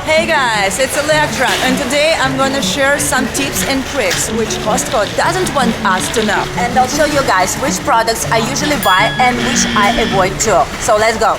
Hey guys, it's Electra, and today I'm gonna share some tips and tricks which Costco doesn't want us to know. And I'll show you guys which products I usually buy and which I avoid too. So let's go.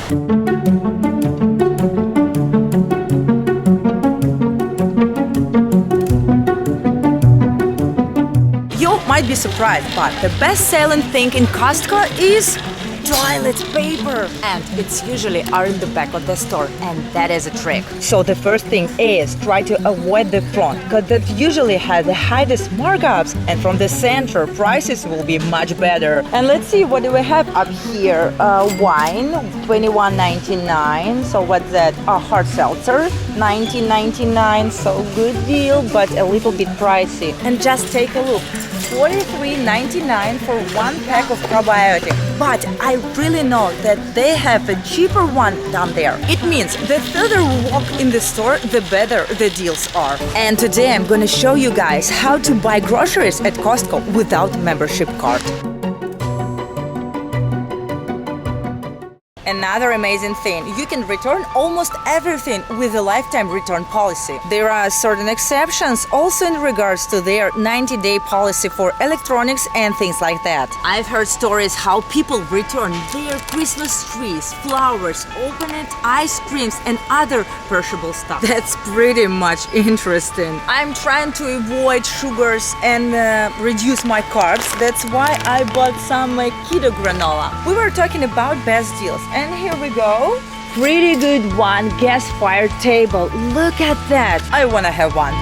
You might be surprised, but the best-selling thing in Costco is toilet paper, and it's usually are in the back of the store, and that is a trick. So the first thing is try to avoid the front, because that usually has the highest markups, and from the center prices will be much better. And let's see, what do we have up here? Wine, $21.99. So what's that? Hard seltzer, $19.99. So good deal, but a little bit pricey. And just take a look. $43.99 for one pack of probiotic. But I really know that they have a cheaper one down there. It means the further we walk in the store, the better the deals are. And today I'm gonna show you guys how to buy groceries at Costco without membership card. Another amazing thing, you can return almost everything with a lifetime return policy. There are certain exceptions also in regards to their 90-day policy for electronics and things like that. I've heard stories how people return their Christmas trees, flowers, open-it ice creams and other perishable stuff. That's pretty much interesting. I'm trying to avoid sugars and reduce my carbs. That's why I bought some keto granola. We were talking about best deals. And here we go. Pretty good one, gas-fired table. Look at that. I wanna have one.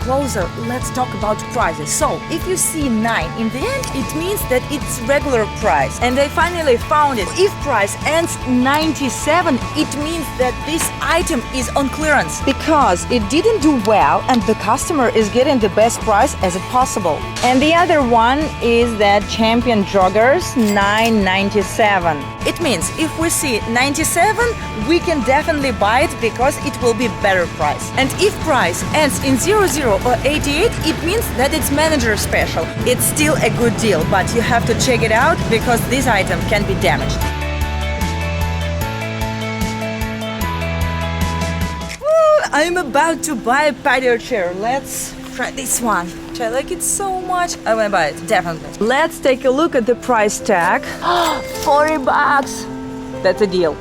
Closer. Let's talk about prices. So, if you see 9 in the end, it means that it's regular price. And I finally found it. If price ends 97, it means that this item is on clearance because it didn't do well and the customer is getting the best price as it possible. And the other one is that Champion Joggers, $9.97. It means if we see 97, we can definitely buy it because it will be better price. And if price ends in 00 or 88, it means that it's manager special. It's still a good deal, but you have to check it out because this item can be damaged. I'm about to buy a patio chair. Let's try this one. I like it so much. I want to buy it, definitely. Let's take a look at the price tag. $40. That's a deal.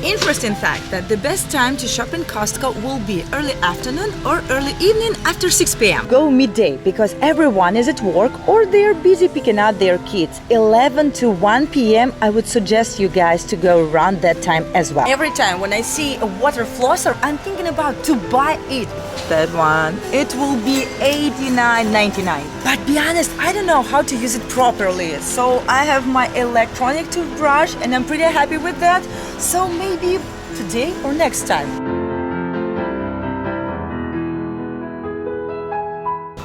Interesting fact that the best time to shop in Costco will be early afternoon or early evening after 6 p.m. Go midday because everyone is at work or they're busy picking out their kids. 11 to 1 p.m. I would suggest you guys to go around that time as well. Every time when I see a water flosser, I'm thinking about to buy it. That one, it will be $89.99. But be honest, I don't know how to use it properly. So I have my electronic toothbrush and I'm pretty happy with that. So maybe today or next time.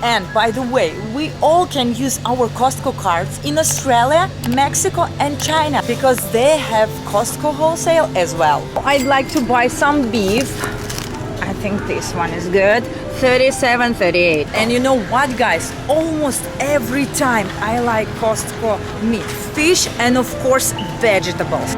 And by the way, we all can use our Costco cards in Australia, Mexico and China because they have Costco wholesale as well. I'd like to buy some beef. I think this one is good. $37.38. And you know what, guys? Almost every time I like Costco meat, fish and of course vegetables.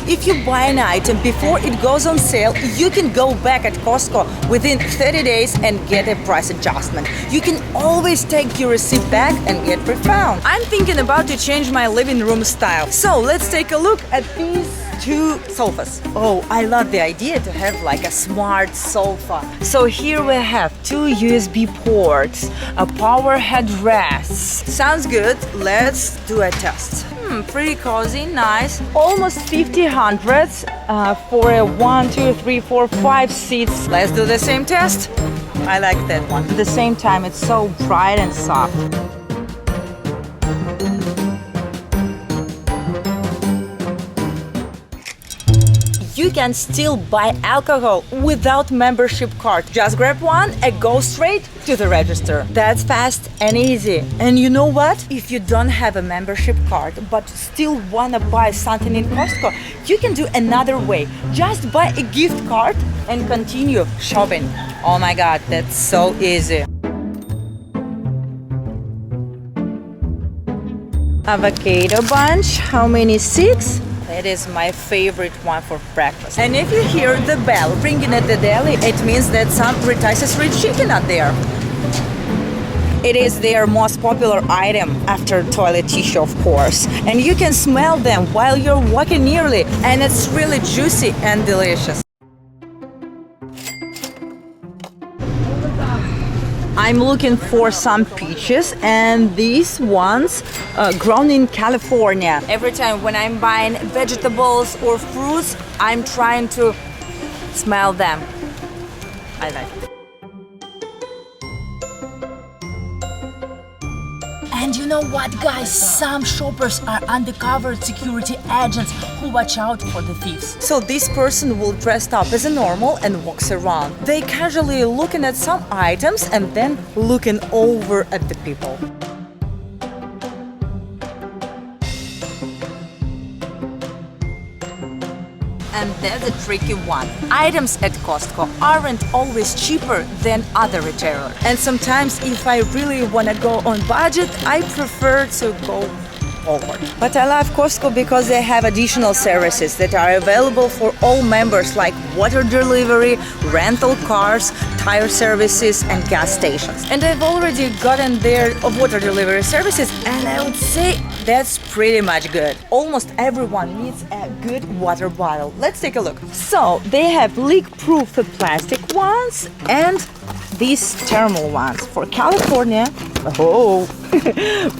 If you buy an item before it goes on sale, you can go back at Costco within 30 days and get a price adjustment. You can always take your receipt back and get refund. I'm thinking about to change my living room style. So let's take a look at these 2 sofas. Oh, I love the idea to have like a smart sofa. So here we have 2 USB ports, a power headrest. Sounds good. Let's do a test. Pretty cozy, nice. Almost 50 hundreds for a 1, 2, 3, 4, 5 seats. Let's do the same test. I like that one. At the same time, it's so bright and soft. You can still buy alcohol without membership card. Just grab one and go straight to the register. That's fast and easy. And you know what? If you don't have a membership card but still wanna buy something in Costco, you can do another way. Just buy a gift card and continue shopping. Oh my God, that's so easy. Avocado bunch. How many? 6? That is my favorite one for breakfast. And if you hear the bell ringing at the deli, it means that some rotisserie chicken are there. It is their most popular item after toilet tissue, of course. And you can smell them while you're walking nearly. And it's really juicy and delicious. I'm looking for some peaches, and these ones grown in California. Every time when I'm buying vegetables or fruits, I'm trying to smell them. I like it. And you know what, guys? Some shoppers are undercover security agents who watch out for the thieves. So this person will dress up as a normal and walks around. They casually looking at some items and then looking over at the people. And that's a tricky one. Items at Costco aren't always cheaper than other retailers. And sometimes if I really want to go on budget, I prefer to go forward. But I love Costco because they have additional services that are available for all members, like water delivery, rental cars, tire services, and gas stations. And I've already gotten their water delivery services, and I would say that's pretty much good. Almost everyone needs a good water bottle. Let's take a look. So they have leak-proof plastic ones and these thermal ones. For California,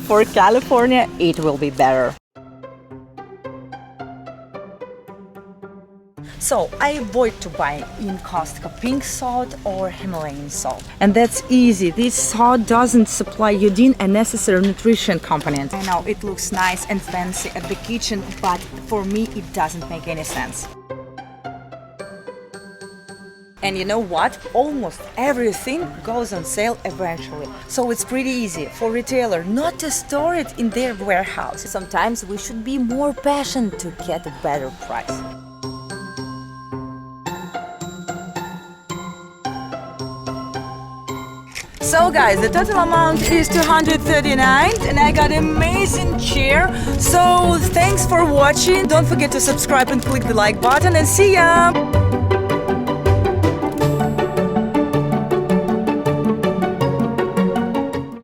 for California, it will be better. So I avoid to buy in Costco pink salt or Himalayan salt. And that's easy. This salt doesn't supply iodine, a necessary nutrition component. I know it looks nice and fancy at the kitchen, but for me it doesn't make any sense. And you know what? Almost everything goes on sale eventually. So it's pretty easy for retailer not to store it in their warehouse. Sometimes we should be more patient to get a better price. So guys, the total amount is $239 and I got an amazing chair. So thanks for watching. Don't forget to subscribe and click the like button and see ya!